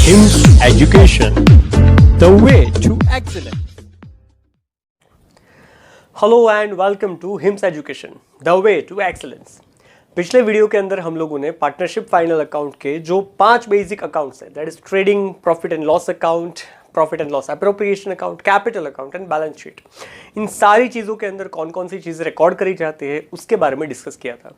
HIMS Education, the way to excellence. Hello and welcome to Hims education the way to excellence. पिछले video के अंदर हम लोगों ने पार्टनरशिप फाइनल अकाउंट के जो 5 बेसिक अकाउंट्स हैं, that is trading, profit and loss account, profit and loss appropriation account, capital account and balance sheet, इन सारी चीज़ों के अंदर कौन कौन सी चीज़ें रिकॉर्ड करी जाती है उसके बारे में डिस्कस किया था।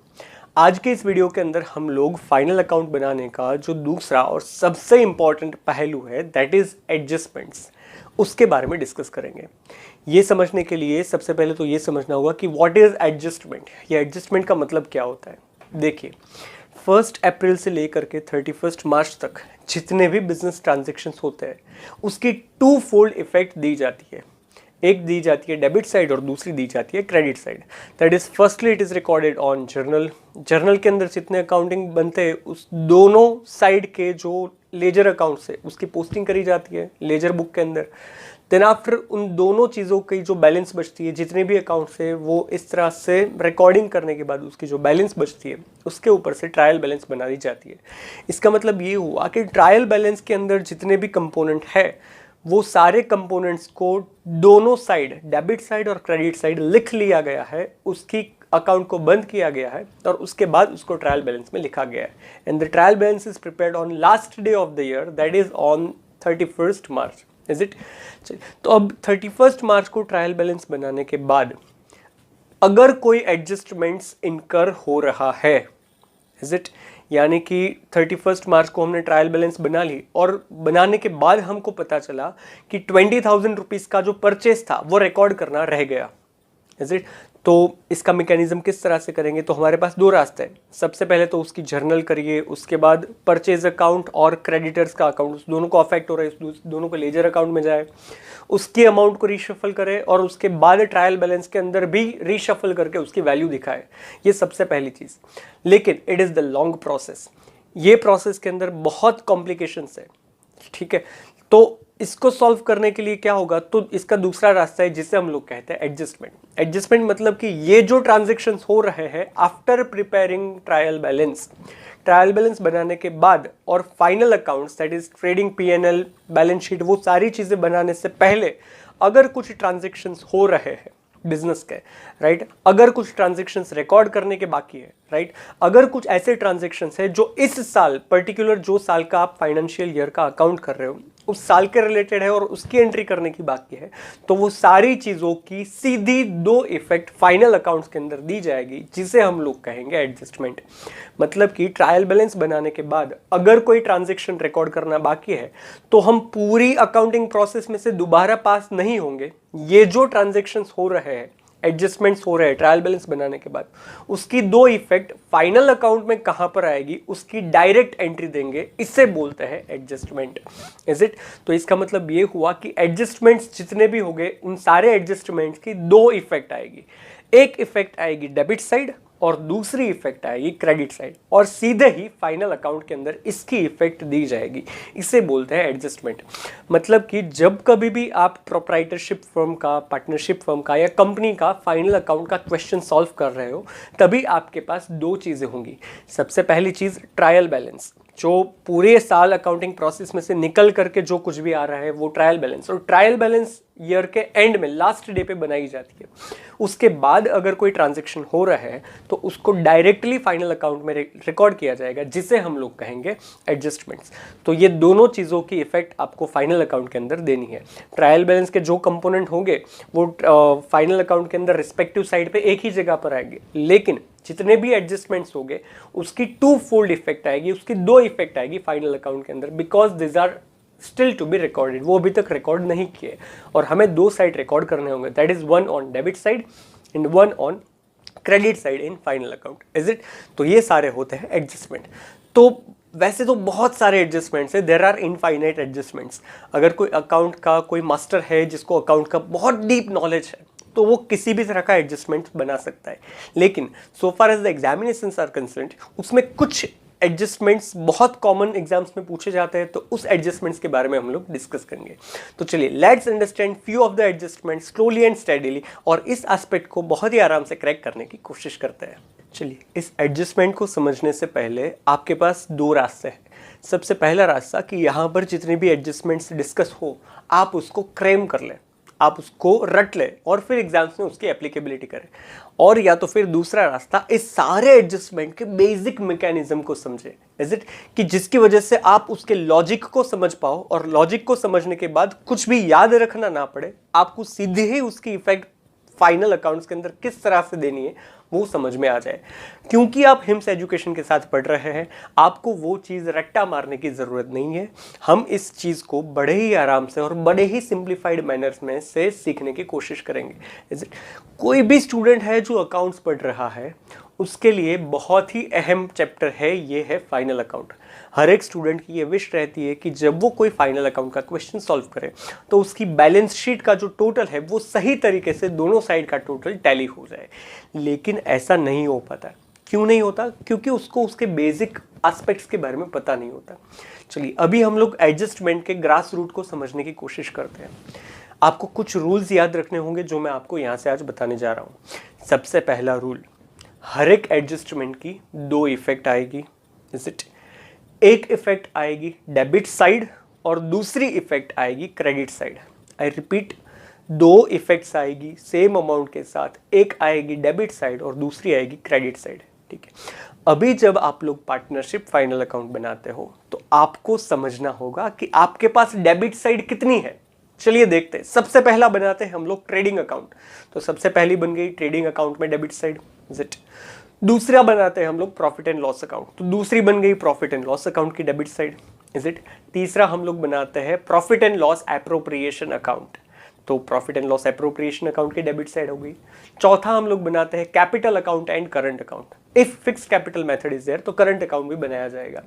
आज के इस वीडियो के अंदर हम लोग फाइनल अकाउंट बनाने का जो दूसरा और सबसे इंपॉर्टेंट पहलू है, दैट इज एडजस्टमेंट्स, उसके बारे में डिस्कस करेंगे। ये समझने के लिए सबसे पहले तो ये समझना होगा कि व्हाट इज एडजस्टमेंट, या एडजस्टमेंट का मतलब क्या होता है। देखिए, 1 अप्रैल से लेकर के 31 मार्च तक जितने भी बिजनेस ट्रांजेक्शन्स होते हैं उसकी 2 फोल्ड इफेक्ट दी जाती है। एक दी जाती है डेबिट साइड और दूसरी दी जाती है credit side. That is firstly it is recorded on journal के अंदर जितने अकाउंटिंग बनते हैं उस दोनों साइड के जो लेजर अकाउंट्स है उसकी पोस्टिंग करी जाती है लेजर बुक के अंदर। देन आफ्टर उन दोनों चीज़ों की जो बैलेंस बचती है, जितने भी अकाउंट्स है, वो इस तरह से रिकॉर्डिंग करने के बाद उसकी जो बैलेंस बचती है उसके ऊपर से ट्रायल बैलेंस बना दी जाती है। इसका मतलब ये हुआ कि ट्रायल बैलेंस के अंदर जितने भी कंपोनेंट है वो सारे कंपोनेंट्स को दोनों साइड, डेबिट साइड और क्रेडिट साइड, लिख लिया गया है, उसकी अकाउंट को बंद किया गया है और उसके बाद उसको ट्रायल बैलेंस में लिखा गया है। And the trial balance is prepared on last day of the year, that is on 31 March. Is it? तो अब 31 मार्च को ट्रायल बैलेंस बनाने के बाद अगर कोई एडजस्टमेंट्स इनकर हो रहा है, इज इट, यानी कि 31 मार्च को हमने ट्रायल बैलेंस बना ली और बनाने के बाद हमको पता चला कि 20,000 रुपीज़ का जो परचेस था वो रिकॉर्ड करना रह गया, इज इट। तो इसका मैकेनिज्म किस तरह से करेंगे? तो हमारे पास 2 रास्ते हैं। सबसे पहले तो उसकी जर्नल करिए, उसके बाद परचेज अकाउंट और क्रेडिटर्स का अकाउंट, उस दोनों को अफेक्ट हो रहा है, उस दोनों को लेजर अकाउंट में जाए, उसकी अमाउंट को रीशफल करे और उसके बाद ट्रायल बैलेंस के अंदर भी रीशफल करके उसकी वैल्यू दिखाए। ये सबसे पहली चीज़। लेकिन it is the long process. ये प्रोसेस के अंदर बहुत कॉम्प्लिकेशंस है, ठीक है। तो इसको सॉल्व करने के लिए क्या होगा? तो इसका दूसरा रास्ता है जिसे हम लोग कहते हैं एडजस्टमेंट। एडजस्टमेंट मतलब कि ये जो ट्रांजैक्शंस हो रहे हैं आफ्टर प्रिपेयरिंग ट्रायल बैलेंस बनाने के बाद और final accounts, that is trading, PNL, balance sheet, वो सारी चीज़ें बनाने से पहले अगर कुछ ट्रांजैक्शंस हो रहे हैं बिजनेस के, राइट, अगर कुछ ट्रांजैक्शंस रिकॉर्ड करने के बाकी है, राइट, अगर कुछ ऐसे ट्रांजैक्शंस है जो इस साल, पर्टिकुलर जो साल का आप फाइनेंशियल ईयर का अकाउंट कर रहे हो उस साल के रिलेटेड है और उसकी एंट्री करने की बाकी है, तो वो सारी चीज़ों की सीधी 2 इफेक्ट फाइनल अकाउंट्स के अंदर दी जाएगी, जिसे हम लोग कहेंगे एडजस्टमेंट। मतलब कि ट्रायल बैलेंस बनाने के बाद अगर कोई ट्रांजैक्शन रिकॉर्ड करना बाकी है तो हम पूरी अकाउंटिंग प्रोसेस में से दोबारा पास नहीं होंगे। ये जो ट्रांजैक्शंस हो रहे हैं, एडजस्टमेंट्स हो रहे हैं ट्रायल बैलेंस बनाने के बाद, उसकी 2 इफेक्ट फाइनल अकाउंट में कहां पर आएगी उसकी डायरेक्ट एंट्री देंगे, इससे बोलते हैं एडजस्टमेंट, इज इट। तो इसका मतलब ये हुआ कि एडजस्टमेंट्स जितने भी हो गए उन सारे एडजस्टमेंट्स की 2 इफेक्ट आएगी। एक इफेक्ट आएगी डेबिट साइड और दूसरी इफेक्ट आएगी क्रेडिट साइड, और सीधे ही फाइनल अकाउंट के अंदर इसकी इफेक्ट दी जाएगी। इसे बोलते हैं एडजस्टमेंट। मतलब कि जब कभी भी आप प्रोप्राइटरशिप फर्म का, पार्टनरशिप फर्म का या कंपनी का फाइनल अकाउंट का क्वेश्चन सॉल्व कर रहे हो, तभी आपके पास 2 चीज़ें होंगी। सबसे पहली चीज़ ट्रायल बैलेंस, जो पूरे साल अकाउंटिंग प्रोसेस में से निकल करके जो कुछ भी आ रहा है वो ट्रायल बैलेंस, और ट्रायल बैलेंस ईयर के एंड में लास्ट डे पे बनाई जाती है। उसके बाद अगर कोई ट्रांजैक्शन हो रहा है तो उसको डायरेक्टली फाइनल अकाउंट में रिकॉर्ड किया जाएगा, जिसे हम लोग कहेंगे एडजस्टमेंट्स। तो ये दोनों चीज़ों की इफेक्ट आपको फाइनल अकाउंट के अंदर देनी है। ट्रायल बैलेंस के जो कंपोनेंट होंगे वो फाइनल अकाउंट के अंदर रिस्पेक्टिव साइड पे एक ही जगह पर आएंगे, लेकिन जितने भी एडजस्टमेंट्स होंगे उसकी 2 फोल्ड इफेक्ट आएगी, उसकी 2 इफेक्ट आएगी फाइनल अकाउंट के अंदर, because this are still to be recorded. वो अभी तक रिकॉर्ड नहीं किए और हमें 2 साइड रिकॉर्ड करने होंगे, that is 1 on debit side and 1 on credit side in final account, is it. तो ये सारे होते हैं एडजस्टमेंट। तो वैसे तो बहुत सारे एडजस्टमेंट्स है, देयर आर इनफाइनाइट एडजस्टमेंट्स। अगर कोई अकाउंट का कोई मास्टर है जिसको अकाउंट का बहुत डीप नॉलेज है तो वो किसी भी तरह का एडजस्टमेंट बना सकता है। लेकिन so far as the examinations are concerned, उसमें कुछ एडजस्टमेंट्स बहुत कॉमन एग्जाम्स में पूछे जाते हैं, तो उस एडजस्टमेंट्स के बारे में हम लोग डिस्कस करेंगे। तो चलिए, let's understand few of the adjustments slowly and steadily, और इस एस्पेक्ट को बहुत ही आराम से क्रैक करने की कोशिश करते हैं। चलिए, इस एडजस्टमेंट को समझने से पहले आपके पास 2 रास्ते हैं। सबसे पहला रास्ता कि यहाँ पर जितने भी एडजस्टमेंट्स डिस्कस हो आप उसको क्रेम कर लें, आप उसको रट लें और फिर एग्जाम्स में उसकी एप्लीकेबिलिटी करें। और या तो फिर दूसरा रास्ता, इस सारे एडजस्टमेंट के बेसिक मैकेनिज्म को समझें, इज इट, कि जिसकी वजह से आप उसके लॉजिक को समझ पाओ और लॉजिक को समझने के बाद कुछ भी याद रखना ना पड़े, आपको सीधे ही उसकी इफेक्ट फाइनल अकाउंट्स के अंदर किस तरह से देनी है वो समझ में आ जाए। क्योंकि आप हिम्स एजुकेशन के साथ पढ़ रहे हैं, आपको वो चीज़ रट्टा मारने की ज़रूरत नहीं है। हम इस चीज़ को बड़े ही आराम से और बड़े ही सिंप्लीफाइड मैनर्स में से सीखने की कोशिश करेंगे। कोई भी स्टूडेंट है जो अकाउंट्स पढ़ रहा है उसके लिए बहुत ही अहम चैप्टर है, ये है फाइनल अकाउंट। हर एक स्टूडेंट की ये विश रहती है कि जब वो कोई फाइनल अकाउंट का क्वेश्चन सॉल्व करे तो उसकी बैलेंस शीट का जो टोटल है वो सही तरीके से दोनों साइड का टोटल टैली हो जाए। लेकिन ऐसा नहीं हो पाता। क्यों नहीं होता? क्योंकि उसको उसके बेसिक एस्पेक्ट्स के बारे में पता नहीं होता। चलिए अभी हम लोग एडजस्टमेंट के ग्रास रूट को समझने की कोशिश करते हैं। आपको कुछ रूल्स याद रखने होंगे जो मैं आपको यहाँ से आज बताने जा रहा हूँ। सबसे पहला रूल, हर एक एडजस्टमेंट की दो इफेक्ट आएगी, इज इट। एक इफेक्ट आएगी डेबिट साइड और दूसरी इफेक्ट आएगी क्रेडिट साइड। आई रिपीट, दो इफेक्ट्स आएगी सेम अमाउंट के साथ, एक आएगी डेबिट साइड और दूसरी आएगी क्रेडिट साइड, ठीक है। अभी जब आप लोग पार्टनरशिप फाइनल अकाउंट बनाते हो तो आपको समझना होगा कि आपके पास डेबिट साइड कितनी है। चलिए देखते हैं। सबसे पहला बनाते हैं हम लोग ट्रेडिंग अकाउंट। तो सबसे पहली बन गई ट्रेडिंग अकाउंट में डेबिट साइड, इज इट। दूसरा बनाते हैं हम लोग प्रॉफिट एंड लॉस अकाउंट, तो दूसरी बन गई प्रॉफिट एंड लॉस अकाउंट की डेबिट साइड, इज इट। तीसरा हम लोग बनाते हैं profit and loss appropriation account, तो profit and loss appropriation account की डेबिट साइड हो गई। चौथा हम लोग बनाते हैं capital account and current account. If fix capital method is there तो करंट अकाउंट भी बनाया जाएगा।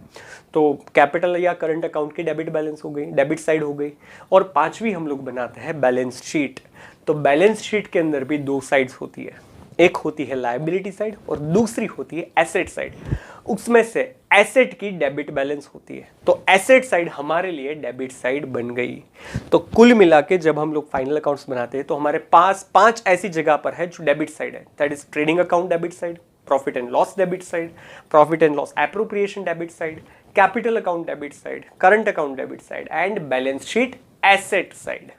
तो कैपिटल या करंट अकाउंट की डेबिट बैलेंस हो गई, डेबिट साइड हो गई। और पांचवी हम लोग बनाते हैं बैलेंस शीट। तो बैलेंस शीट के अंदर भी दो साइड्स होती है, एक होती है लायबिलिटी साइड और दूसरी होती है एसेट साइड। उसमें से एसेट की डेबिट बैलेंस होती है, तो एसेट साइड हमारे लिए डेबिट साइड बन गई। तो कुल मिला के जब हम लोग फाइनल अकाउंट्स बनाते हैं तो हमारे पास 5 ऐसी जगह पर है जो डेबिट साइड है, that is trading account debit side, profit and loss debit side, profit and loss appropriation debit side, capital account debit side, current account debit side and balance sheet asset side,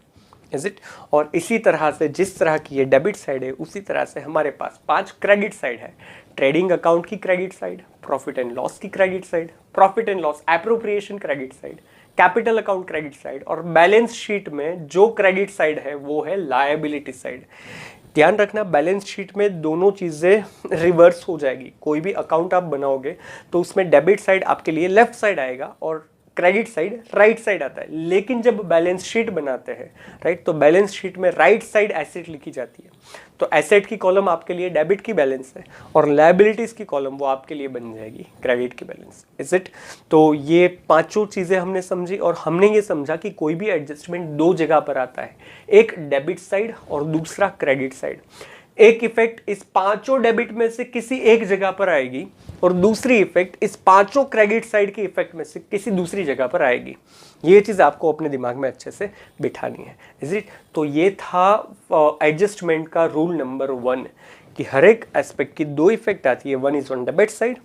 is it. और इसी तरह से जिस तरह की ये debit side है उसी तरह से हमारे पास 5 क्रेडिट साइड है। ट्रेडिंग अकाउंट की credit side, profit and loss की credit side, profit and loss appropriation credit side, capital account credit side और बैलेंस शीट में जो क्रेडिट साइड है वो है लायबिलिटी साइड। ध्यान रखना, बैलेंस शीट में दोनों चीज़ें रिवर्स हो जाएगी। कोई भी अकाउंट आप बनाओगे तो उसमें डेबिट साइड आपके लिए लेफ्ट साइड आएगा और क्रेडिट साइड राइट साइड आता है। लेकिन जब बैलेंस शीट बनाते हैं, राइट, तो बैलेंस शीट में राइट साइड एसेट लिखी जाती है। तो एसेट की कॉलम आपके लिए डेबिट की बैलेंस है और लायबिलिटीज की कॉलम वो आपके लिए बन जाएगी क्रेडिट की बैलेंस, इज इट। तो ये पांचों चीज़ें हमने समझी और हमने ये समझा कि कोई भी एडजस्टमेंट दो जगह पर आता है, एक डेबिट साइड और दूसरा क्रेडिट साइड। एक इफेक्ट इस पांचों डेबिट में से किसी एक जगह पर आएगी और दूसरी इफेक्ट इस पांचों क्रेडिट साइड की इफेक्ट में से किसी दूसरी जगह पर आएगी। ये चीज़ आपको अपने दिमाग में अच्छे से बिठानी है, इज इट। तो ये था एडजस्टमेंट का रूल नंबर 1 कि हर एक एस्पेक्ट की दो इफेक्ट आती है। One is on debit side,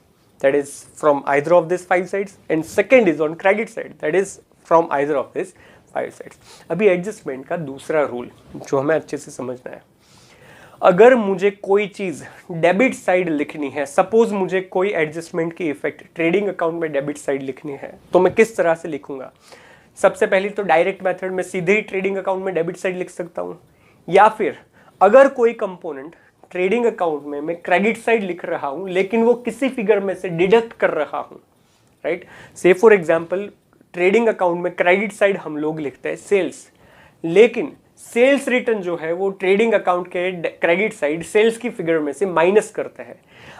that is from either of this 5 sides, and second is on credit side, that is from either of this 5 sides. अभी एडजस्टमेंट का दूसरा रूल जो हमें अच्छे से समझना है, अगर मुझे कोई चीज़ डेबिट साइड लिखनी है, सपोज मुझे कोई एडजस्टमेंट की इफेक्ट ट्रेडिंग अकाउंट में डेबिट साइड लिखनी है, तो मैं किस तरह से लिखूंगा? सबसे पहले तो डायरेक्ट मेथड में सीधे ही ट्रेडिंग अकाउंट में डेबिट साइड लिख सकता हूँ, या फिर अगर कोई कंपोनेंट ट्रेडिंग अकाउंट में मैं क्रेडिट साइड लिख रहा हूँ लेकिन वो किसी फिगर में से डिडक्ट कर रहा हूँ, राइट। से फॉर एग्जाम्पल ट्रेडिंग अकाउंट में क्रेडिट साइड हम लोग लिखते हैं सेल्स, लेकिन सेल्स रिटर्न जो है वो ट्रेडिंग अकाउंट के क्रेडिट साइड सेल्स की फिगर में से माइनस करते हैं।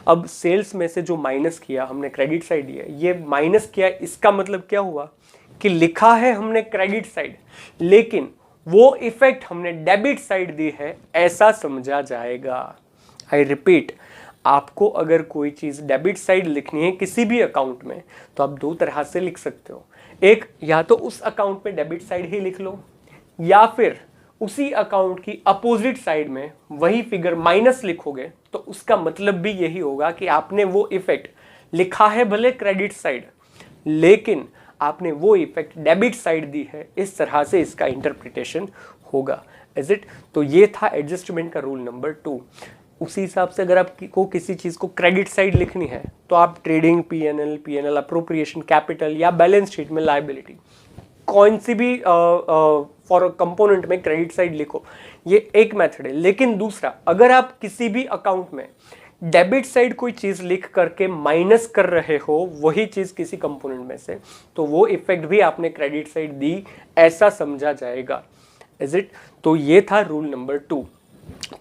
अब सेल्स में से जो माइनस किया हमने क्रेडिट साइड लिया, ये माइनस किया, इसका मतलब क्या हुआ कि लिखा है हमने क्रेडिट साइड लेकिन वो इफेक्ट हमने डेबिट साइड दी है, ऐसा समझा जाएगा। आई रिपीट, आपको अगर कोई चीज़ डेबिट साइड लिखनी है किसी भी अकाउंट में तो आप दो तरह से लिख सकते हो। एक, या तो उस अकाउंट में डेबिट साइड ही लिख लो, या फिर उसी अकाउंट की अपोजिट साइड में वही फिगर माइनस लिखोगे तो उसका मतलब भी यही होगा कि आपने वो इफेक्ट लिखा है भले क्रेडिट साइड लेकिन आपने वो इफेक्ट डेबिट साइड दी है, इस तरह से इसका इंटरप्रिटेशन होगा। Is it? तो ये था एडजस्टमेंट का रूल नंबर 2। उसी हिसाब से अगर आपको किसी चीज़ को क्रेडिट साइड लिखनी है तो आप ट्रेडिंग, पीएनएल अप्रोप्रिएशन, कैपिटल या बैलेंस शीट में लायबिलिटी, कौन सी भी फॉर कंपोनेंट में क्रेडिट साइड लिखो, ये एक मेथड है। लेकिन दूसरा, अगर आप किसी भी अकाउंट में डेबिट साइड कोई चीज़ लिख करके माइनस कर रहे हो वही चीज़ किसी कंपोनेंट में से, तो वो इफेक्ट भी आपने क्रेडिट साइड दी ऐसा समझा जाएगा। Is it? तो ये था रूल नंबर 2।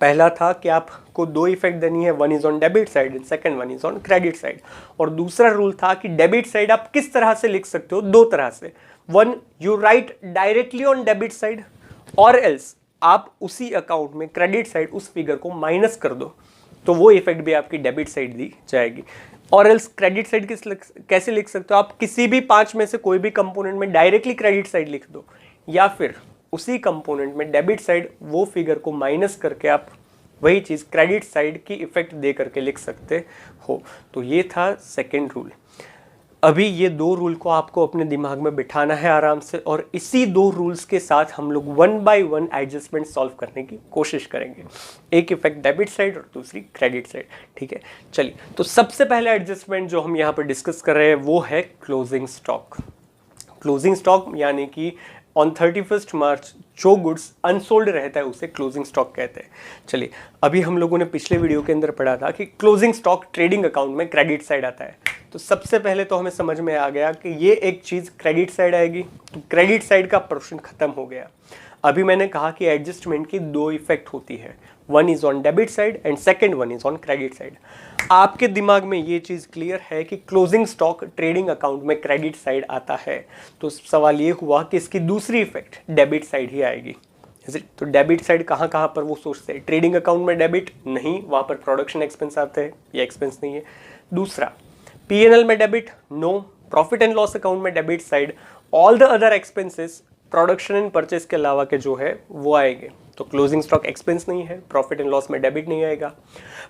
पहला था कि आपको 2 इफेक्ट देनी है, one is on debit side and second one is on credit side. और दूसरा रूल था कि डेबिट साइड आप किस तरह से लिख सकते हो, 2 तरह से। One, you right directly on debit side, और एल्स आप उसी अकाउंट में क्रेडिट साइड उस फिगर को माइनस कर दो, तो वो इफेक्ट भी आपकी डेबिट साइड दी जाएगी। और एल्स क्रेडिट साइड कैसे लिख सकते हो, आप किसी भी 5 में से कोई भी कंपोनेंट में डायरेक्टली क्रेडिट साइड लिख दो, या फिर उसी कंपोनेंट में डेबिट साइड वो फिगर को माइनस करके आप वही चीज़ क्रेडिट साइड की इफेक्ट दे करके लिख सकते हो। तो ये था सेकेंड रूल। अभी ये 2 रूल को आपको अपने दिमाग में बिठाना है आराम से, और इसी 2 रूल्स के साथ हम लोग 1 बाय 1 एडजस्टमेंट सॉल्व करने की कोशिश करेंगे। एक इफेक्ट डेबिट साइड और दूसरी क्रेडिट साइड। ठीक है, चलिए। तो सबसे पहले एडजस्टमेंट जो हम यहाँ पर डिस्कस कर रहे हैं वो है क्लोजिंग स्टॉक। क्लोजिंग स्टॉक यानी कि ऑन 31 मार्च जो गुड्स अनसोल्ड रहता है उसे क्लोजिंग स्टॉक कहते हैं। चलिए, अभी हम लोगों ने पिछले वीडियो के अंदर पढ़ा था कि क्लोजिंग स्टॉक ट्रेडिंग अकाउंट में क्रेडिट साइड आता है। तो सबसे पहले तो हमें समझ में आ गया कि ये एक चीज़ क्रेडिट साइड आएगी, तो क्रेडिट साइड का पोर्शन खत्म हो गया। अभी मैंने कहा कि एडजस्टमेंट की 2 इफेक्ट होती है, one is on debit side and second one is on credit side. आपके दिमाग में ये चीज़ क्लियर है कि क्लोजिंग स्टॉक ट्रेडिंग अकाउंट में क्रेडिट साइड आता है, तो सवाल ये हुआ कि इसकी दूसरी इफेक्ट डेबिट साइड ही आएगी। तो डेबिट साइड कहाँ कहाँ पर वो सोचते हैं, ट्रेडिंग अकाउंट में डेबिट नहीं, वहाँ पर प्रोडक्शन एक्सपेंस आते हैं, ये एक्सपेंस नहीं है। दूसरा, पीएनएल में debit no, profit and loss account में debit side, all the other expenses production and purchase के अलावा के जो है वो आएंगे। तो क्लोजिंग स्टॉक एक्सपेंस नहीं है, प्रॉफिट एंड लॉस में डेबिट नहीं आएगा।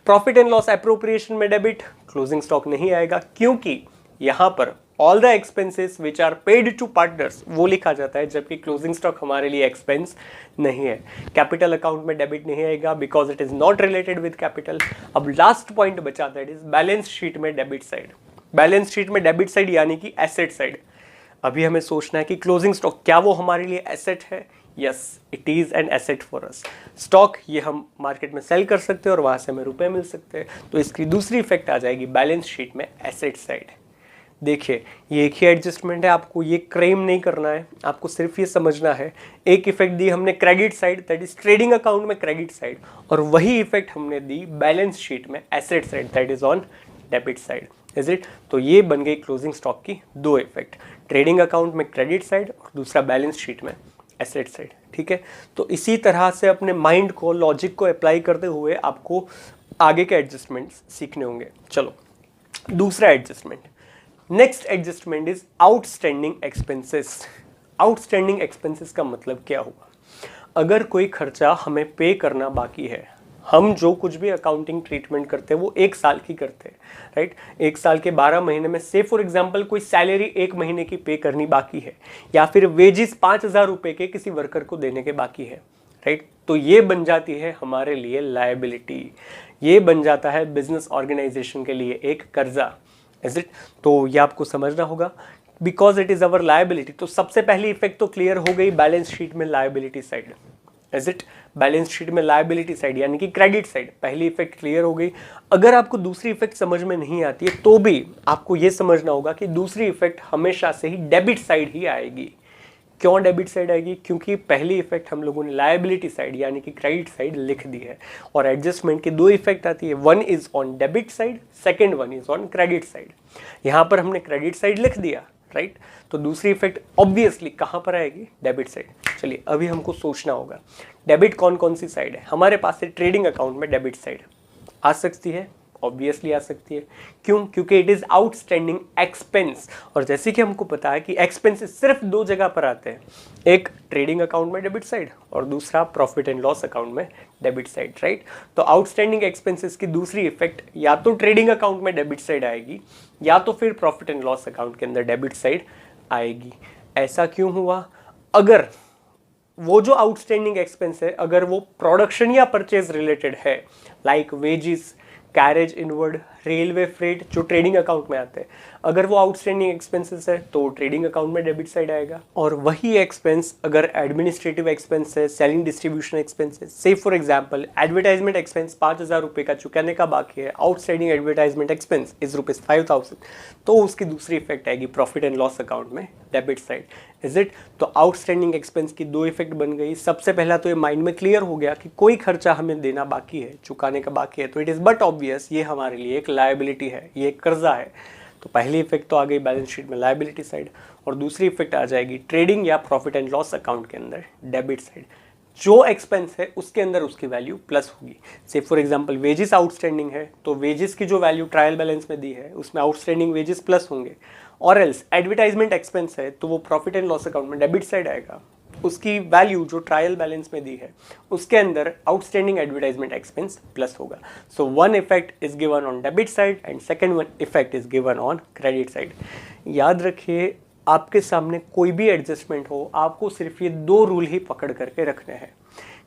प्रॉफिट एंड लॉस एप्रोप्रिएशन में डेबिट, क्लोजिंग स्टॉक नहीं आएगा, क्योंकि यहाँ पर all the expenses which are paid to partners वो लिखा जाता है, जबकि क्लोजिंग स्टॉक हमारे लिए एक्सपेंस नहीं है। कैपिटल अकाउंट में डेबिट नहीं आएगा because it is not related with capital. अब लास्ट पॉइंट बचा, दैट इज बैलेंस शीट में डेबिट साइड। बैलेंस शीट में डेबिट साइड यानी कि एसेट साइड। अभी हमें सोचना है कि क्लोजिंग स्टॉक क्या वो हमारे लिए एसेट है? Yes, it is an asset for us. Stock ये हम मार्केट में सेल कर सकते हैं और वहाँ से हमें रुपए मिल सकते हैं, तो इसकी दूसरी इफेक्ट आ जाएगी बैलेंस शीट में एसेट साइड। देखिए, ये एक ही एडजस्टमेंट है, आपको ये क्लेम नहीं करना है, आपको सिर्फ ये समझना है। एक इफेक्ट दी हमने credit side, that is trading account में क्रेडिट साइड, और वही इफेक्ट हमने दी बैलेंस शीट में asset side, that is on debit side. Is it? तो ये बन गई क्लोजिंग स्टॉक की 2 इफेक्ट, ट्रेडिंग अकाउंट में क्रेडिट साइड और दूसरा बैलेंस शीट में एसेट साइड। ठीक है, तो इसी तरह से अपने माइंड को, लॉजिक को अप्लाई करते हुए आपको आगे के एडजस्टमेंट्स सीखने होंगे। चलो, दूसरा adjustment, next adjustment is outstanding expenses. Outstanding expenses का मतलब क्या हुआ? अगर कोई खर्चा हमें पे करना बाकी है, हम जो कुछ भी अकाउंटिंग ट्रीटमेंट करते हैं वो 1 साल की करते हैं, राइट? 1 साल के 12 महीने में से फॉर एग्जांपल कोई सैलरी 1 महीने की पे करनी बाकी है, या फिर वेजेस 5,000 रुपये के किसी वर्कर को देने के बाकी है, राइट? तो ये बन जाती है हमारे लिए लायबिलिटी, ये बन जाता है बिजनेस ऑर्गेनाइजेशन के लिए एक कर्जा। Is it? तो ये आपको समझना होगा, because it is our liability. तो सबसे पहली इफेक्ट तो क्लियर हो गई बैलेंस शीट में liability side. Is it? Balance sheet में लायबिलिटी साइड यानी कि क्रेडिट साइड, पहली इफेक्ट क्लियर हो गई। अगर आपको दूसरी इफेक्ट समझ में नहीं आती है तो भी आपको यह समझना होगा कि दूसरी इफेक्ट हमेशा से ही डेबिट साइड ही आएगी। क्यों डेबिट साइड आएगी? क्योंकि पहली इफेक्ट हम लोगों ने लायबिलिटी साइड यानी कि क्रेडिट साइड लिख दी है, और एडजस्टमेंट की 2 इफेक्ट आती है, one is on debit side, second one is on credit side. यहाँ पर हमने क्रेडिट साइड लिख दिया, राइट? तो दूसरी इफेक्ट ऑब्वियसली कहाँ पर आएगी? Debit side. चलिए, अभी हमको सोचना होगा डेबिट कौन कौन सी साइड है। हमारे पास है ट्रेडिंग अकाउंट में डेबिट साइड आ सकती है, ऑब्वियसली आ सकती है। क्यों? क्योंकि इट इज आउटस्टैंडिंग एक्सपेंस, और जैसे कि हमको पता है कि एक्सपेंसेस सिर्फ दो जगह पर आते हैं, एक ट्रेडिंग अकाउंट में डेबिट साइड और दूसरा प्रॉफिट एंड लॉस अकाउंट में डेबिट साइड, राइट। तो आउटस्टैंडिंग एक्सपेंसेस की दूसरी इफेक्ट या तो ट्रेडिंग अकाउंट में डेबिट साइड आएगी या तो फिर प्रॉफिट एंड लॉस अकाउंट के अंदर डेबिट साइड आएगी। ऐसा क्यों हुआ? अगर वो जो आउटस्टैंडिंग एक्सपेंस है अगर वो प्रोडक्शन या परचेज रिलेटेड है, like wages, carriage inward, railway freight, जो ट्रेडिंग अकाउंट में आते हैं, अगर वो आउटस्टैंडिंग एक्सपेंसेस है तो ट्रेडिंग अकाउंट में डेबिट साइड आएगा। और वही एक्सपेंस अगर एडमिनिस्ट्रेटिव एक्सपेंस है, सेलिंग डिस्ट्रीब्यूशन एक्सपेंस है, say for example advertisement expense 5,000 रुपये का चुकाने का बाकी है, आउटस्टैंडिंग एडवर्टाइजमेंट एक्सपेंस इज ₹5,000, तो उसकी दूसरी इफेक्ट आएगी प्रॉफिट एंड लॉस अकाउंट में डेबिट साइड। Is it? तो आउटस्टैंडिंग एक्सपेंस की दो इफेक्ट बन गई। सबसे पहला तो ये माइंड में क्लियर हो गया कि कोई खर्चा हमें देना बाकी है, चुकाने का बाकी है, तो इट इज बट ऑब्वियस ये हमारे लिए एक लायबिलिटी है, ये एक कर्जा है। तो पहली इफेक्ट तो आ गई बैलेंस शीट में लायबिलिटी साइड, और दूसरी इफेक्ट आ जाएगी ट्रेडिंग या प्रॉफिट एंड लॉस अकाउंट के अंदर डेबिट साइड। जो एक्सपेंस है उसके अंदर उसकी वैल्यू प्लस होगी। से फॉर एग्जांपल वेजेस आउटस्टैंडिंग है तो वेजेस की जो वैल्यू ट्रायल बैलेंस में दी है उसमें आउटस्टैंडिंग वेजेस प्लस होंगे, और एल्स एडवर्टाइजमेंट एक्सपेंस है तो वो प्रॉफिट एंड लॉस अकाउंट में डेबिट साइड आएगा, उसकी वैल्यू जो ट्रायल बैलेंस में दी है उसके अंदर आउटस्टैंडिंग एडवर्टाइजमेंट एक्सपेंस प्लस होगा। So one effect is given on debit side and second one effect is given on credit side. याद रखिए, आपके सामने कोई भी एडजस्टमेंट हो, आपको सिर्फ ये दो रूल ही पकड़ करके रखने हैं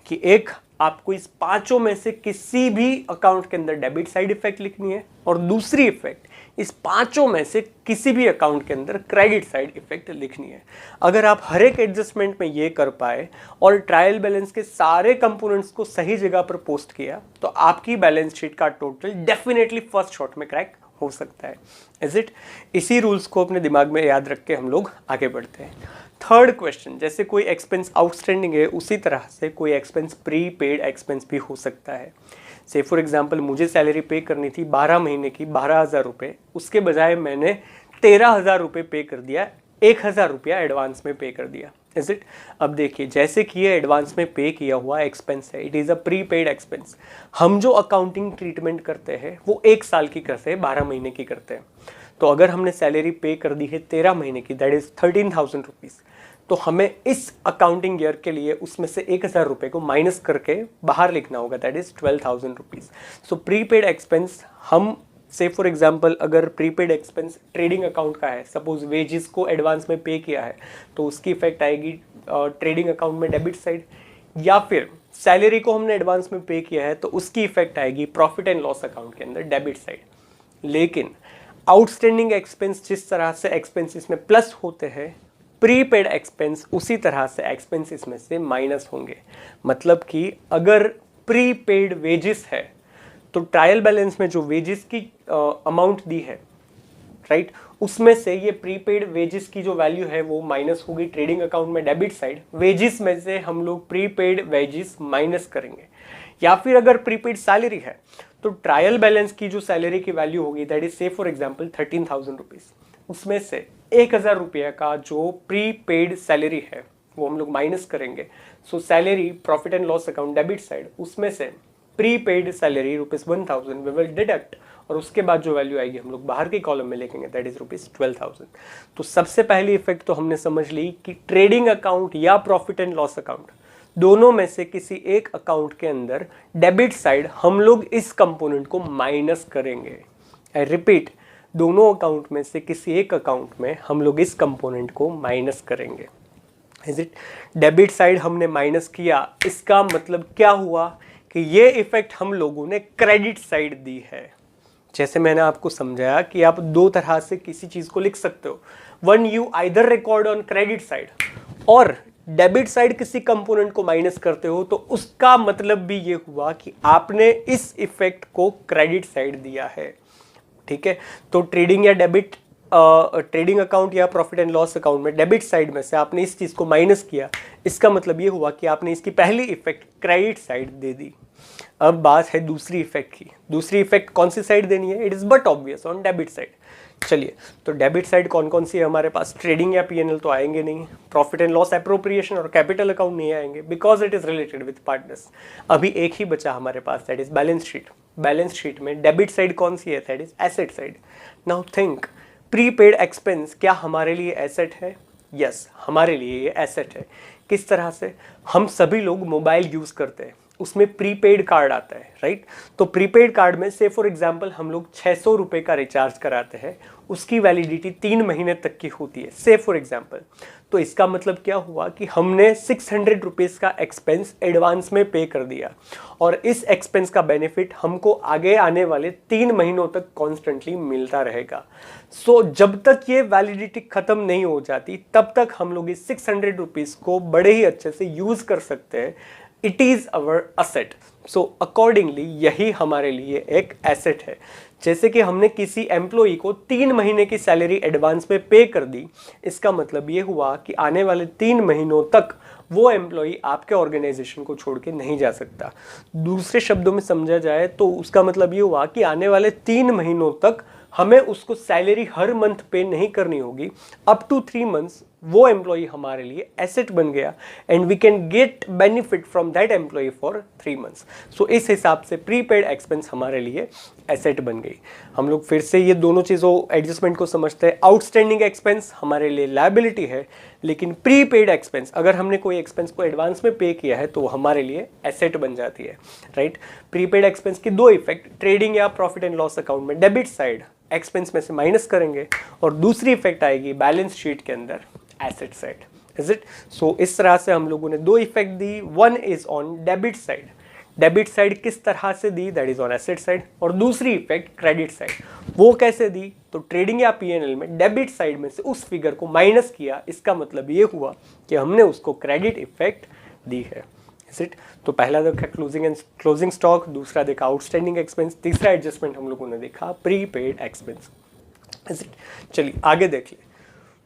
कि एक, आपको इस पांचों में से किसी भी अकाउंट के अंदर डेबिट साइड इफेक्ट लिखनी है, और दूसरी इफेक्ट इस पांचों में से किसी भी अकाउंट के अंदर क्रेडिट साइड इफेक्ट लिखनी है। अगर आप हर एक एडजस्टमेंट में ये कर पाए और ट्रायल बैलेंस के सारे कंपोनेंट्स को सही जगह पर पोस्ट किया तो आपकी बैलेंस शीट का टोटल डेफिनेटली फर्स्ट शॉट में क्रैक हो सकता है। Is it? इसी रूल्स को अपने दिमाग में याद रख के हम लोग आगे बढ़ते हैं। थर्ड क्वेश्चन, जैसे कोई एक्सपेंस आउटस्टैंडिंग है उसी तरह से कोई एक्सपेंस प्री पेड एक्सपेंस भी हो सकता है। से फॉर एग्जांपल मुझे सैलरी पे करनी थी 12 महीने की 12,000 रुपये, उसके बजाय मैंने 13,000 रुपये पे कर दिया, 1,000 रुपया एडवांस में पे कर दिया। Is it? अब देखिए, जैसे कि ये एडवांस में पे किया हुआ एक्सपेंस है, it is a pre paid expense. हम जो अकाउंटिंग ट्रीटमेंट करते हैं वो 1 साल की करते हैं, 12 महीने की करते हैं। तो अगर हमने सैलरी पे कर दी है 13 महीने की, दैट इज 13,000 रुपीज़, तो हमें इस अकाउंटिंग ईयर के लिए उसमें से 1,000 रुपये को माइनस करके बाहर लिखना होगा, that is 12,000 rupees. So prepaid expense, हम से फॉर एग्जांपल अगर प्रीपेड एक्सपेंस ट्रेडिंग अकाउंट का है, सपोज वेजेस को एडवांस में पे किया है तो उसकी इफेक्ट आएगी ट्रेडिंग अकाउंट में डेबिट साइड, या फिर सैलरी को हमने एडवांस में पे किया है तो उसकी इफेक्ट आएगी प्रॉफिट एंड लॉस अकाउंट के अंदर डेबिट साइड। लेकिन आउटस्टैंडिंग एक्सपेंस जिस तरह से एक्सपेंसेस में प्लस होते हैं, प्रीपेड एक्सपेंस उसी तरह से एक्सपेंसेस में से माइनस होंगे। मतलब कि अगर प्रीपेड वेजेस है तो ट्रायल बैलेंस में जो वेजेस की अमाउंट दी है, राइट, उसमें से ये प्रीपेड वेजेस की जो वैल्यू है वो माइनस होगी ट्रेडिंग अकाउंट में डेबिट साइड। वेजेस में से हम लोग प्रीपेड वेजेस माइनस करेंगे। या फिर अगर प्रीपेड सैलरी है तो ट्रायल बैलेंस की जो सैलरी की वैल्यू होगी, दैट इज से फॉर एग्जांपल 13,000 रुपीज़, उसमें से 1,000 रुपये का जो प्रीपेड सैलरी है वो हम लोग माइनस करेंगे। So salary profit and loss account debit side, उसमें से prepaid salary ₹1,000 we will deduct, और उसके बाद जो वैल्यू आएगी हम लोग बाहर के कॉलम में लिखेंगे, दैट इज ₹12,000। तो सबसे पहली इफेक्ट तो हमने समझ ली कि ट्रेडिंग अकाउंट या प्रॉफिट एंड लॉस अकाउंट, दोनों में से किसी एक अकाउंट के अंदर डेबिट साइड हम लोग इस कंपोनेंट को माइनस करेंगे। आई रिपीट, दोनों अकाउंट में से किसी एक अकाउंट में हम लोग इस कंपोनेंट को माइनस करेंगे। Is it? डेबिट साइड हमने माइनस किया, इसका मतलब क्या हुआ कि ये इफेक्ट हम लोगों ने क्रेडिट साइड दी है। जैसे मैंने आपको समझाया कि आप दो तरह से किसी चीज को लिख सकते हो, one you either record on credit side, और डेबिट साइड किसी कंपोनेंट को माइनस करते हो तो उसका मतलब भी ये हुआ कि आपने इस इफेक्ट को क्रेडिट साइड दिया है। ठीक है? तो ट्रेडिंग या डेबिट ट्रेडिंग अकाउंट या प्रॉफिट एंड लॉस अकाउंट में डेबिट साइड में से आपने इस चीज़ को माइनस किया, इसका मतलब ये हुआ कि आपने इसकी पहली इफेक्ट क्रेडिट साइड दे दी। अब बात है दूसरी इफेक्ट की। दूसरी इफेक्ट कौन सी साइड देनी है? It is but obvious on debit side. चलिए, तो डेबिट साइड कौन कौन सी है हमारे पास? ट्रेडिंग या पीएनएल तो आएंगे नहीं, प्रॉफिट एंड लॉस एप्रोप्रिएशन और कैपिटल अकाउंट नहीं आएंगे because it is related with partners. अभी एक ही बचा हमारे पास, that is balance sheet. Balance sheet में डेबिट साइड कौन सी है, that is asset side. Now think, prepaid expense क्या हमारे लिए एसेट है? यस, हमारे लिए ये एसेट है। किस तरह से? हम सभी लोग मोबाइल यूज़ करते हैं, उसमें प्रीपेड कार्ड आता है, राइट? तो प्रीपेड कार्ड में से फॉर एग्जांपल हम लोग 600 रुपये का रिचार्ज कराते हैं, उसकी वैलिडिटी 3 महीने तक की होती है, से फॉर एग्जांपल। तो इसका मतलब क्या हुआ कि हमने 600 रुपीज़ का एक्सपेंस एडवांस में पे कर दिया, और इस एक्सपेंस का बेनिफिट हमको आगे आने वाले 3 महीनों तक कॉन्स्टेंटली मिलता रहेगा। सो जब तक ये वैलिडिटी ख़त्म नहीं हो जाती तब तक हम लोग इस 600 रुपीज़ को बड़े ही अच्छे से यूज़ कर सकते हैं। It is our asset. So accordingly यही हमारे लिए एक एसेट है। जैसे कि हमने किसी एम्प्लॉई को 3 महीने की सैलरी एडवांस में पे कर दी, इसका मतलब ये हुआ कि आने वाले 3 महीनों तक वो एम्प्लॉई आपके ऑर्गेनाइजेशन को छोड़ के नहीं जा सकता। दूसरे शब्दों में समझा जाए तो उसका मतलब ये हुआ कि आने वाले 3 महीनों तक हमें उसको सैलरी हर मंथ पे नहीं करनी होगी। अप टू 3 मंथ्स वो एम्प्लॉई हमारे लिए एसेट बन गया, and we can get benefit from that employee for 3 months. So इस हिसाब से प्रीपेड एक्सपेंस हमारे लिए एसेट बन गई। हम लोग फिर से ये दोनों चीज़ों एडजस्टमेंट को समझते हैं। आउटस्टैंडिंग एक्सपेंस हमारे लिए लायबिलिटी है, लेकिन प्रीपेड एक्सपेंस, अगर हमने कोई एक्सपेंस को एडवांस में पे किया है तो हमारे लिए एसेट बन जाती है, राइट? प्रीपेड एक्सपेंस की 2 इफेक्ट, ट्रेडिंग या प्रॉफिट एंड लॉस अकाउंट में डेबिट साइड एक्सपेंस में से माइनस करेंगे, और दूसरी इफेक्ट आएगी बैलेंस शीट के अंदर asset side. Is it? So इस तरह से हम लोगों ने 2 इफेक्ट दी। One is on debit side. Debit side किस तरह से दी, that is on asset side. और दूसरी इफेक्ट क्रेडिट साइड, वो कैसे दी? तो ट्रेडिंग या पीएनएल में डेबिट साइड में से उस फिगर को माइनस किया, इसका मतलब ये हुआ कि हमने उसको क्रेडिट इफेक्ट दी है। Is it? तो पहला देखा क्लोजिंग स्टॉक, दूसरा देखा आउटस्टैंडिंग एक्सपेंस, तीसरा एडजस्टमेंट हम लोगों ने देखा प्रीपेड एक्सपेंस। Is it? चलिए आगे देख ले।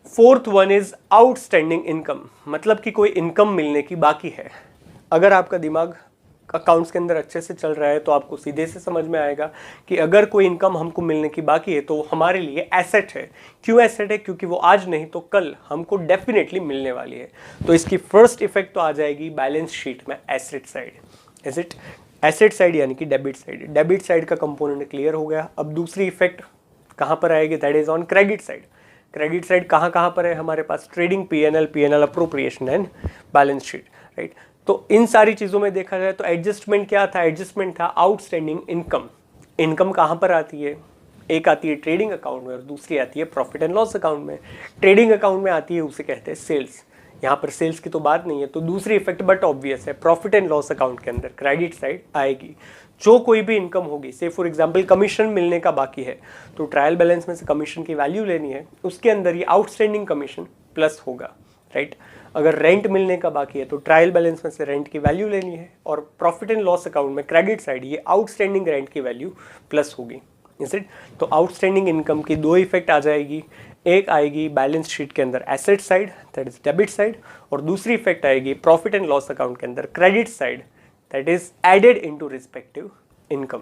Fourth one is outstanding income, मतलब कि कोई इनकम मिलने की बाकी है। अगर आपका दिमाग अकाउंट्स के अंदर अच्छे से चल रहा है तो आपको सीधे से समझ में आएगा कि अगर कोई इनकम हमको मिलने की बाकी है तो हमारे लिए एसेट है। क्यों एसेट है? क्योंकि वो आज नहीं तो कल हमको डेफिनेटली मिलने वाली है। तो इसकी फर्स्ट इफेक्ट तो आ जाएगी बैलेंस शीट में asset side. Is it? Asset side यानी कि डेबिट साइड। डेबिट साइड का कंपोनेंट क्लियर हो गया। अब दूसरी इफेक्ट कहाँ पर आएगी? That is on credit side. Credit side कहाँ पर है हमारे पास? Trading, PNL appropriation and balance sheet, right? तो इन सारी चीज़ों में देखा जाए तो एडजस्टमेंट क्या था? एडजस्टमेंट था आउटस्टैंडिंग इनकम। इनकम कहाँ पर आती है? एक आती है ट्रेडिंग अकाउंट में और दूसरी आती है प्रॉफिट एंड लॉस अकाउंट में। ट्रेडिंग अकाउंट में आती है, उसे कहते हैं सेल्स। यहाँ पर सेल्स की तो बात नहीं है, तो दूसरी इफेक्ट बट ऑब्वियस है, प्रॉफिट एंड लॉस अकाउंट के अंदर क्रेडिट साइड आएगी। जो कोई भी इनकम होगी, से फॉर एग्जांपल कमीशन मिलने का बाकी है तो ट्रायल बैलेंस में से कमीशन की वैल्यू लेनी है, उसके अंदर ये आउटस्टैंडिंग कमीशन प्लस होगा, राइट? अगर रेंट मिलने का बाकी है तो ट्रायल बैलेंस में से रेंट की वैल्यू लेनी है, और प्रॉफिट एंड लॉस अकाउंट में क्रेडिट साइड ये आउटस्टैंडिंग रेंट की वैल्यू प्लस होगी। Is it? तो आउटस्टैंडिंग इनकम की 2 इफेक्ट आ जाएगी। एक आएगी बैलेंस शीट के अंदर asset side, that is debit side, और दूसरी इफेक्ट आएगी प्रॉफिट एंड लॉस अकाउंट के अंदर credit side, that is added into respective income.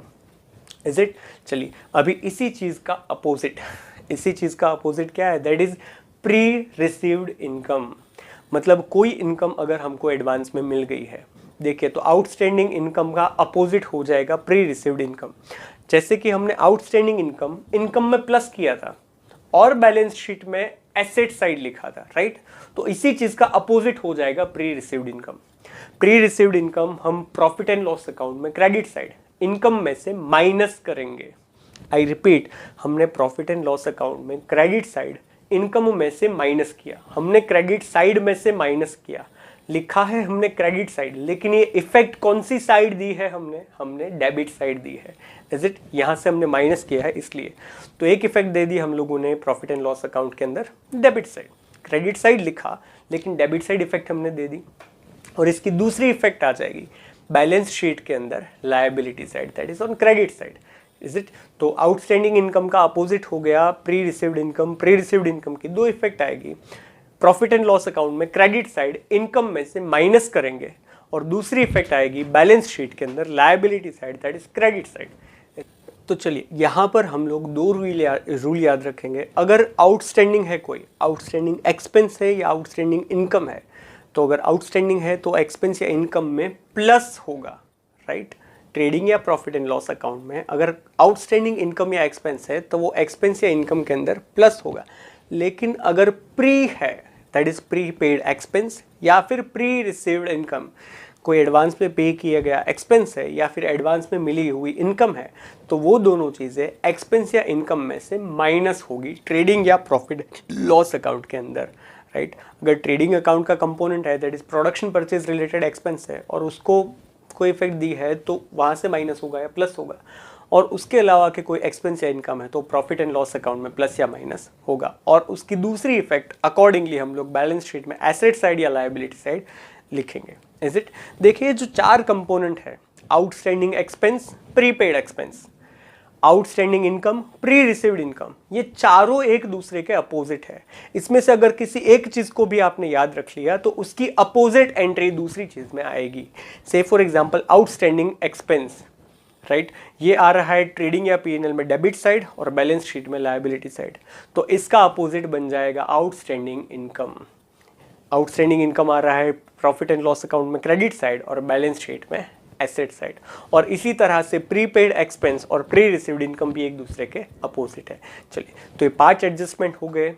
Is it? चलिए अभी इसी चीज़ का अपोजिट क्या है? That is pre received income. मतलब कोई इनकम अगर हमको एडवांस में मिल गई है, देखिए तो आउटस्टैंडिंग इनकम का अपोजिट हो जाएगा प्री रिसीव्ड इनकम। जैसे कि हमने आउटस्टैंडिंग इनकम में प्लस किया था और बैलेंस शीट में एसेट साइड लिखा था, राइट? तो इसी चीज़ का अपोजिट हो जाएगा pre received income. Pre received income हम प्रॉफिट एंड लॉस अकाउंट में क्रेडिट साइड इनकम में से माइनस करेंगे। आई रिपीट, हमने प्रॉफिट एंड लॉस अकाउंट में क्रेडिट साइड इनकम में से माइनस किया, हमने क्रेडिट साइड में से माइनस किया, लिखा है हमने क्रेडिट साइड, लेकिन ये इफेक्ट कौन सी साइड दी है? हमने डेबिट साइड दी है। Is it? यहाँ से हमने माइनस किया है इसलिए। तो एक इफेक्ट दे दी हम लोगों ने प्रॉफिट एंड लॉस अकाउंट के अंदर डेबिट साइड, क्रेडिट साइड लिखा लेकिन डेबिट साइड इफेक्ट हमने दे दी। और इसकी दूसरी इफेक्ट आ जाएगी बैलेंस शीट के अंदर liability side, that is on credit side. Is it? तो आउटस्टैंडिंग इनकम का अपोजिट हो गया pre received income. Pre received income की 2 इफेक्ट आएगी। प्रॉफिट एंड लॉस अकाउंट में क्रेडिट साइड इनकम में से माइनस करेंगे, और दूसरी इफेक्ट आएगी बैलेंस शीट के अंदर liability side, that is credit side. तो चलिए यहाँ पर हम लोग 2 रूल याद रखेंगे। अगर आउटस्टैंडिंग है, कोई आउटस्टैंडिंग एक्सपेंस है या आउटस्टैंडिंग इनकम है, तो अगर आउटस्टैंडिंग है तो एक्सपेंस या इनकम में प्लस होगा, राइट? ट्रेडिंग या प्रॉफिट एंड लॉस अकाउंट में अगर आउटस्टैंडिंग इनकम या एक्सपेंस है तो वो एक्सपेंस या इनकम के अंदर प्लस होगा, लेकिन अगर प्री है that is pre paid expense या फिर प्री रिसीव्ड इनकम, कोई एडवांस में पे किया गया एक्सपेंस है या फिर एडवांस में मिली हुई इनकम है, तो वो दोनों चीज़ें एक्सपेंस या इनकम में से माइनस होगी ट्रेडिंग या प्रॉफिट लॉस अकाउंट के अंदर, राइट। अगर ट्रेडिंग अकाउंट का कंपोनेंट है that is production purchase related expense है और उसको कोई इफेक्ट दी है तो वहाँ से माइनस होगा या प्लस होगा, और उसके अलावा के कोई एक्सपेंस या इनकम है तो प्रॉफिट एंड लॉस अकाउंट में प्लस या माइनस होगा। और उसकी दूसरी इफेक्ट अकॉर्डिंगली हम लोग बैलेंस शीट में एसेट साइड या लायबिलिटी साइड लिखेंगे। Is it? देखिए जो चार कंपोनेंट है, outstanding expense, prepaid expense, outstanding income, pre received income, ये चारों एक दूसरे के अपोजिट है। इसमें से अगर किसी एक चीज को भी आपने याद रख लिया तो उसकी अपोजिट एंट्री दूसरी चीज में आएगी। से for example outstanding expense, right, ये आ रहा है ट्रेडिंग या पीएनएल में डेबिट साइड और बैलेंस शीट में लायबिलिटी साइड, तो इसका अपोजिट बन जाएगा आउटस्टैंडिंग इनकम। आउटस्टैंडिंग इनकम आ रहा है प्रॉफिट एंड लॉस अकाउंट में क्रेडिट साइड और बैलेंस शीट में एसेट साइड, और इसी तरह से प्रीपेड एक्सपेंस और प्री रिसीव्ड इनकम भी एक दूसरे के अपोजिट है। चलिए, तो ये 5 एडजस्टमेंट हो गए।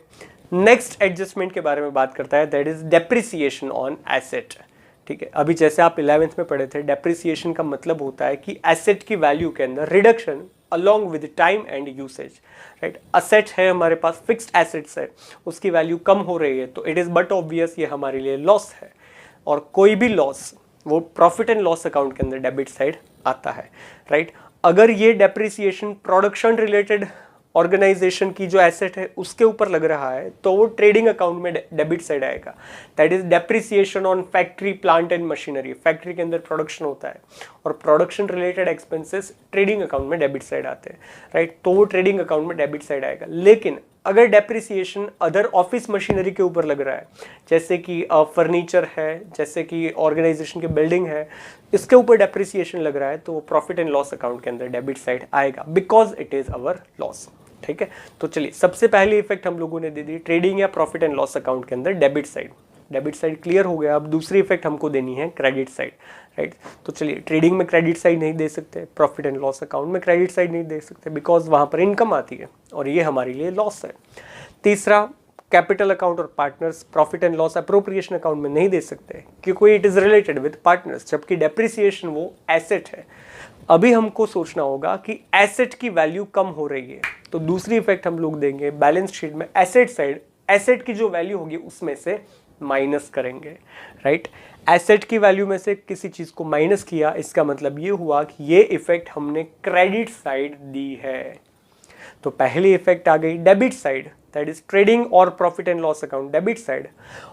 नेक्स्ट एडजस्टमेंट के बारे में बात करता है that is depreciation on asset. ठीक है, अभी जैसे आप 11th में पढ़े थे, डेप्रिसिएशन का मतलब होता है कि एसेट की वैल्यू के अंदर reduction along with time and usage, right. Asset है हमारे पास, फिक्स्ड एसेट्स है, उसकी वैल्यू कम हो रही है तो इट इज बट ऑब्वियस ये हमारे लिए लॉस है, और कोई भी लॉस वो प्रॉफिट एंड लॉस अकाउंट के अंदर डेबिट साइड आता है, राइट। अगर ये डेप्रिसिएशन प्रोडक्शन रिलेटेड ऑर्गेनाइजेशन की जो एसेट है उसके ऊपर लग रहा है तो वो ट्रेडिंग अकाउंट में डेबिट साइड आएगा। That is depreciation on factory plant and machinery, factory के अंदर प्रोडक्शन होता है और production related expenses trading account में डेबिट साइड आते हैं, राइट, तो वो ट्रेडिंग अकाउंट में डेबिट साइड आएगा। लेकिन अगर डेप्रिसिएशन अदर ऑफिस मशीनरी के ऊपर लग रहा है, जैसे कि फर्नीचर है, जैसे कि ऑर्गेनाइजेशन की बिल्डिंग है, इसके ऊपर डेप्रिसिएशन लग रहा है तो वो प्रॉफिट एंड लॉस अकाउंट के अंदर डेबिट साइड आएगा because it is our loss. ठीक है, तो चलिए सबसे पहली इफेक्ट हम लोगों ने दे दी ट्रेडिंग या प्रॉफिट एंड लॉस अकाउंट के अंदर debit side. Debit side clear हो गया। अब दूसरी इफेक्ट हमको देनी है क्रेडिट साइड, राइट। तो चलिए, ट्रेडिंग में क्रेडिट साइड नहीं दे सकते, प्रॉफिट एंड लॉस अकाउंट में क्रेडिट साइड नहीं दे सकते बिकॉज वहां पर इनकम आती है और ये हमारे लिए लॉस है। तीसरा, कैपिटल अकाउंट और partners profit and loss appropriation account में नहीं दे सकते क्योंकि it is related with partners, जबकि डेप्रिसिएशन वो एसेट है। अभी हमको सोचना होगा कि एसेट की वैल्यू कम हो रही है, तो दूसरी इफेक्ट हम लोग देंगे बैलेंस शीट में एसेट साइड, एसेट की जो वैल्यू होगी उसमें से माइनस करेंगे, राइट। एसेट की वैल्यू में से किसी चीज को माइनस किया, इसका मतलब ये हुआ कि ये इफेक्ट हमने क्रेडिट साइड दी है। तो पहली इफेक्ट आ गई debit side, that is trading और profit and loss account debit side,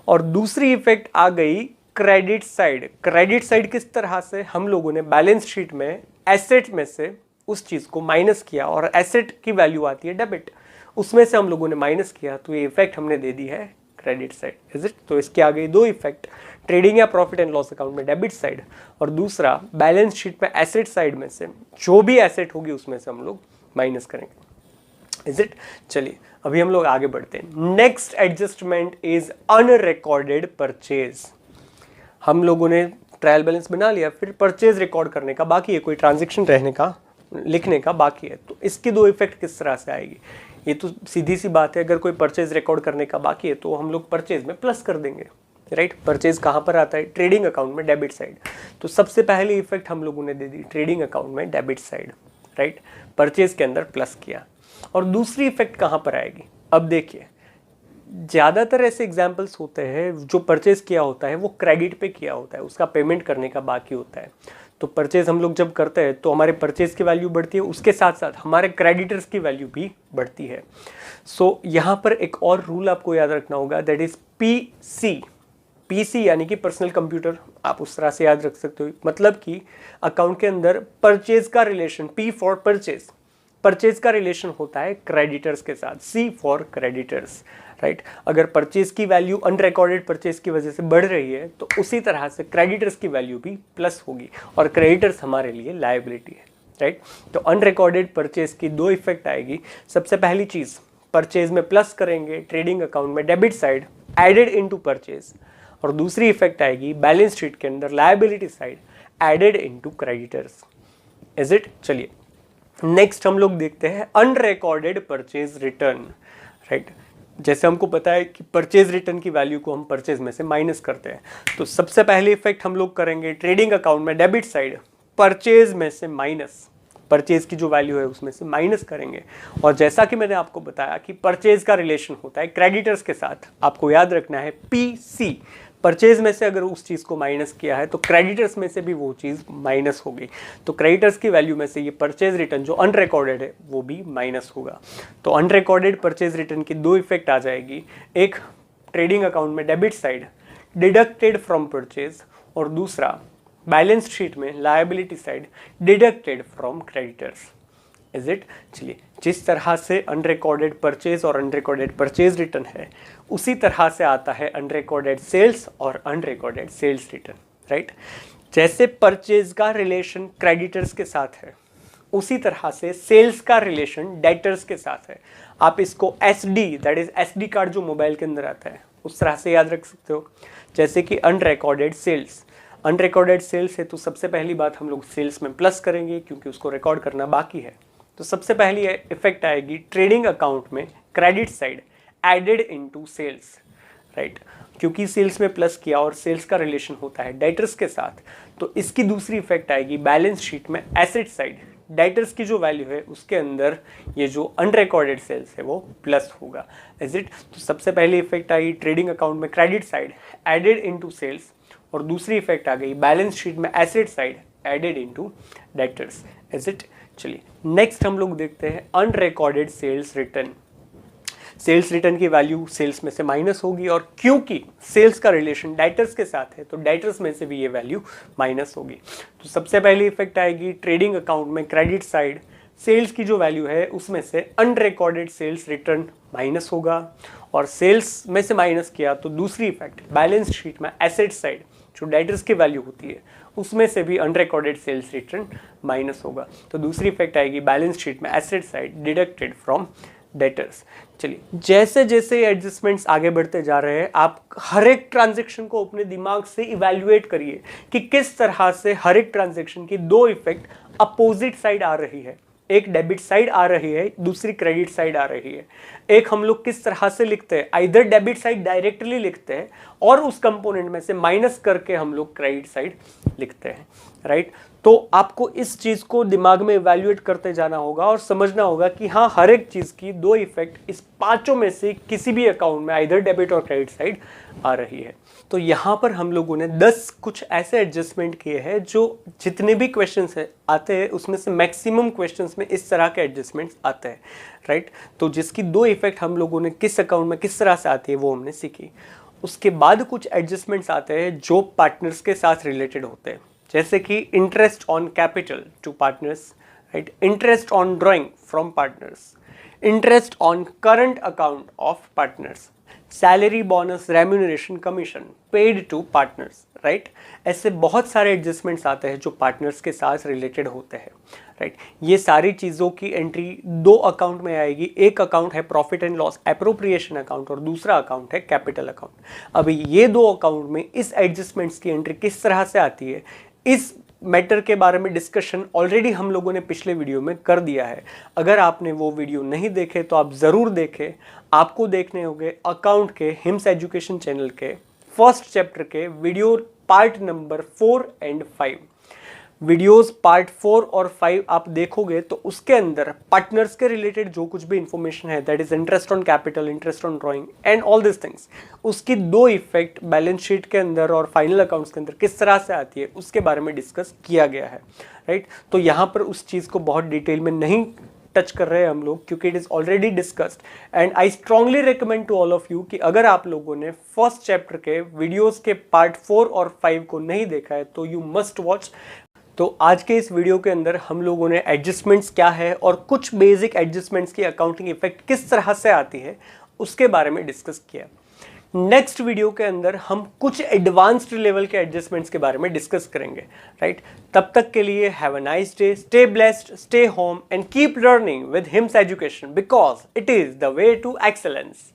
और दूसरी इफेक्ट आ गई क्रेडिट साइड। क्रेडिट साइड किस तरह से, हम लोगों ने बैलेंस शीट में एसेट में से उस चीज को माइनस किया और एसेट की वैल्यू आती है डेबिट, उसमें से हम लोगों ने माइनस किया तो ये इफेक्ट हमने दे दी है क्रेडिट साइड। Is it? तो इसके आ गई दो इफेक्ट, ट्रेडिंग या प्रॉफिट एंड लॉस अकाउंट में डेबिट साइड, और दूसरा बैलेंस शीट में एसेट साइड में से जो भी एसेट होगी उसमें से हम लोग माइनस करेंगे। Is it? चलिए अभी हम लोग आगे बढ़ते हैं। Next adjustment is unrecorded purchase. हम लोगों ने ट्रायल बैलेंस बना लिया, फिर परचेज रिकॉर्ड करने का बाकी है, कोई ट्रांजैक्शन रहने का, लिखने का बाकी है, तो इसकी दो इफेक्ट किस तरह से आएगी? ये तो सीधी सी बात है, अगर कोई परचेज रिकॉर्ड करने का बाकी है तो हम लोग परचेज में प्लस कर देंगे, राइट। परचेज कहाँ पर आता है? ट्रेडिंग अकाउंट में डेबिट साइड। तो सबसे पहली इफेक्ट हम लोगों ने दे दी ट्रेडिंग अकाउंट में डेबिट साइड, राइट, परचेज के अंदर प्लस किया। और दूसरी इफेक्ट कहाँ पर आएगी? अब देखिए, ज़्यादातर ऐसे एग्जाम्पल्स होते हैं जो परचेज किया होता है वो क्रेडिट पे किया होता है, उसका पेमेंट करने का बाकी होता है। तो परचेज हम लोग जब करते हैं तो हमारे परचेज की वैल्यू बढ़ती है, उसके साथ साथ हमारे क्रेडिटर्स की वैल्यू भी बढ़ती है। सो यहाँ पर एक और रूल आपको याद रखना होगा, दैट इज पीसी। पीसी यानी कि पर्सनल कंप्यूटर, आप उस तरह से याद रख सकते हो। मतलब कि अकाउंट के अंदर परचेज का relation, P for purchase, purchase का रिलेशन होता है क्रेडिटर्स के साथ, सी फॉर क्रेडिटर्स, राइट। अगर परचेज की वैल्यू अनरिकॉर्डेड परचेज की वजह से बढ़ रही है तो उसी तरह से क्रेडिटर्स की वैल्यू भी प्लस होगी, और क्रेडिटर्स हमारे लिए लायबिलिटी है, राइट। तो अनरिकॉर्डेड परचेज की दो इफेक्ट आएगी। सबसे पहली चीज, परचेज में प्लस करेंगे ट्रेडिंग अकाउंट में debit side added into purchase, और दूसरी इफेक्ट आएगी बैलेंस शीट के अंदर liability side added into creditors. Is it? चलिए नेक्स्ट हम लोग देखते हैं अनरिकॉर्डेड परचेज रिटर्न, राइट। जैसे हमको पता है कि परचेज रिटर्न की वैल्यू को हम परचेज में से माइनस करते हैं, तो सबसे पहले इफेक्ट हम लोग करेंगे ट्रेडिंग अकाउंट में डेबिट साइड परचेज में से माइनस, परचेज की जो वैल्यू है उसमें से माइनस करेंगे। और जैसा कि मैंने आपको बताया कि परचेज का रिलेशन होता है क्रेडिटर्स के साथ, आपको याद रखना है पीसी, परचेज में से अगर उस चीज़ को माइनस किया है तो क्रेडिटर्स में से भी वो चीज़ माइनस होगी, तो क्रेडिटर्स की वैल्यू में से ये परचेज रिटर्न जो अनरिकॉर्डेड है वो भी माइनस होगा। तो अनरिकॉर्डेड परचेज रिटर्न की दो इफेक्ट आ जाएगी, एक ट्रेडिंग अकाउंट में debit side deducted from purchase, और दूसरा बैलेंस शीट में liability side deducted from creditors, is it? चलिए जिस तरह से अनरिकॉर्डेड परचेज और अनरिकॉर्डेड परचेज रिटर्न है, उसी तरह से आता है अनरिकॉर्डेड सेल्स और अनरिकॉर्डेड सेल्स रिटर्न, राइट। जैसे परचेज का रिलेशन क्रेडिटर्स के साथ है, उसी तरह से सेल्स का रिलेशन डेटर्स के साथ है। आप इसको SD, that is SD card जो मोबाइल के अंदर आता है, उस तरह से याद रख सकते हो। जैसे कि अनरिकॉर्डेड सेल्स, अनरिकॉर्डेड सेल्स है तो सबसे पहली बात हम लोग सेल्स में प्लस करेंगे क्योंकि उसको रिकॉर्ड करना बाकी है। तो सबसे पहली इफेक्ट आएगी ट्रेडिंग अकाउंट में credit side added into sales, right, क्योंकि सेल्स में प्लस किया और सेल्स का रिलेशन होता है डेटर्स के साथ, तो इसकी दूसरी इफेक्ट आएगी बैलेंस शीट में एसेट साइड, डेटर्स की जो वैल्यू है उसके अंदर ये जो अनरिकॉर्डेड सेल्स है वो प्लस होगा, इज इट? तो सबसे पहली इफेक्ट आई ट्रेडिंग अकाउंट में credit side added into sales, और दूसरी इफेक्ट आ गई बैलेंस शीट में asset side added into debtors, is it? चलिए नेक्स्ट हम लोग देखते हैं unrecorded sales return. Sales return की वैल्यू सेल्स में से माइनस होगी, और क्योंकि सेल्स का रिलेशन डेटर्स के साथ है तो डेटर्स में से भी ये वैल्यू माइनस होगी। तो सबसे पहली इफेक्ट आएगी ट्रेडिंग अकाउंट में क्रेडिट साइड सेल्स की जो वैल्यू है उसमें से अनरिकॉर्डेड सेल्स रिटर्न माइनस होगा, और सेल्स में से माइनस किया तो दूसरी इफेक्ट बैलेंस शीट में एसेट साइड जो डेटर्स की वैल्यू होती है उसमें से भी अनरिकॉर्डेड सेल्स रिटर्न माइनस होगा। तो दूसरी इफेक्ट आएगी बैलेंस शीट में asset side deducted from debtors. चलिए जैसे जैसे एडजस्टमेंट्स आगे बढ़ते जा रहे हैं, आप हर एक ट्रांजैक्शन को अपने दिमाग से इवैल्यूएट करिए कि किस तरह से हर एक ट्रांजैक्शन की दो इफेक्ट अपोजिट साइड आ रही है, एक डेबिट साइड आ रही है, दूसरी क्रेडिट साइड आ रही है। एक हम लोग किस तरह से लिखते हैं, आइदर डेबिट साइड डायरेक्टली लिखते हैं और उस कंपोनेंट में से माइनस करके हम लोग क्रेडिट साइड लिखते हैं, राइट। तो आपको इस चीज को दिमाग में इवैल्यूएट करते जाना होगा और समझना होगा कि हाँ हर एक चीज की दो इफेक्ट इस पांचों में से किसी भी अकाउंट में आइदर डेबिट और क्रेडिट साइड आ रही है। तो यहाँ पर हम लोगों ने 10 कुछ ऐसे एडजस्टमेंट किए हैं जो जितने भी क्वेश्चंस है आते हैं उसमें से मैक्सिमम क्वेश्चंस में इस तरह के एडजस्टमेंट्स आते हैं, राइट। तो जिसकी दो इफेक्ट हम लोगों ने किस अकाउंट में किस तरह से आती है वो हमने सीखी। उसके बाद कुछ एडजस्टमेंट्स आते हैं जो पार्टनर्स के साथ रिलेटेड होते हैं, जैसे कि interest on capital to partners, right, interest on drawing from partners, interest on current account of partners, salary bonus remuneration commission paid to partners, right. ऐसे बहुत सारे एडजस्टमेंट्स आते हैं जो पार्टनर्स के साथ रिलेटेड होते हैं, राइट। ये सारी चीज़ों की एंट्री दो अकाउंट में आएगी, एक अकाउंट है profit and loss appropriation account और दूसरा अकाउंट है कैपिटल अकाउंट। अभी ये दो अकाउंट में इस एडजस्टमेंट्स की एंट्री किस तरह से आती है, इस मैटर के बारे में डिस्कशन ऑलरेडी हम लोगों ने पिछले वीडियो में कर दिया है। अगर आपने वो वीडियो नहीं देखे तो आप ज़रूर देखें। आपको देखने होंगे अकाउंट के हिम्स एजुकेशन चैनल के फर्स्ट चैप्टर के video part number 4 and 5। Videos part 4 और 5 आप देखोगे तो उसके अंदर पार्टनर्स के रिलेटेड जो कुछ भी इंफॉर्मेशन है, that is interest on capital, interest on drawing and all this things, उसकी दो इफेक्ट बैलेंस शीट के अंदर और फाइनल अकाउंट्स के अंदर किस तरह से आती है उसके बारे में डिस्कस किया गया है, राइट। तो यहाँ पर उस चीज़ को बहुत डिटेल में नहीं टच कर रहे हैं हम लोग क्योंकि it is already discussed, and I strongly recommend to all of you कि अगर आप लोगों ने फर्स्ट चैप्टर के वीडियोस के पार्ट 4 और 5 को नहीं देखा है तो यू मस्ट वॉच। तो आज के इस वीडियो के अंदर हम लोगों ने एडजस्टमेंट्स क्या है और कुछ बेसिक एडजस्टमेंट्स की अकाउंटिंग इफेक्ट किस तरह से आती है उसके बारे में डिस्कस किया। नेक्स्ट वीडियो के अंदर हम कुछ एडवांस्ड लेवल के एडजस्टमेंट्स के बारे में डिस्कस करेंगे, राइट। तब तक के लिए have a nice day, stay blessed, stay home and keep learning with Hims education because it is the way to excellence.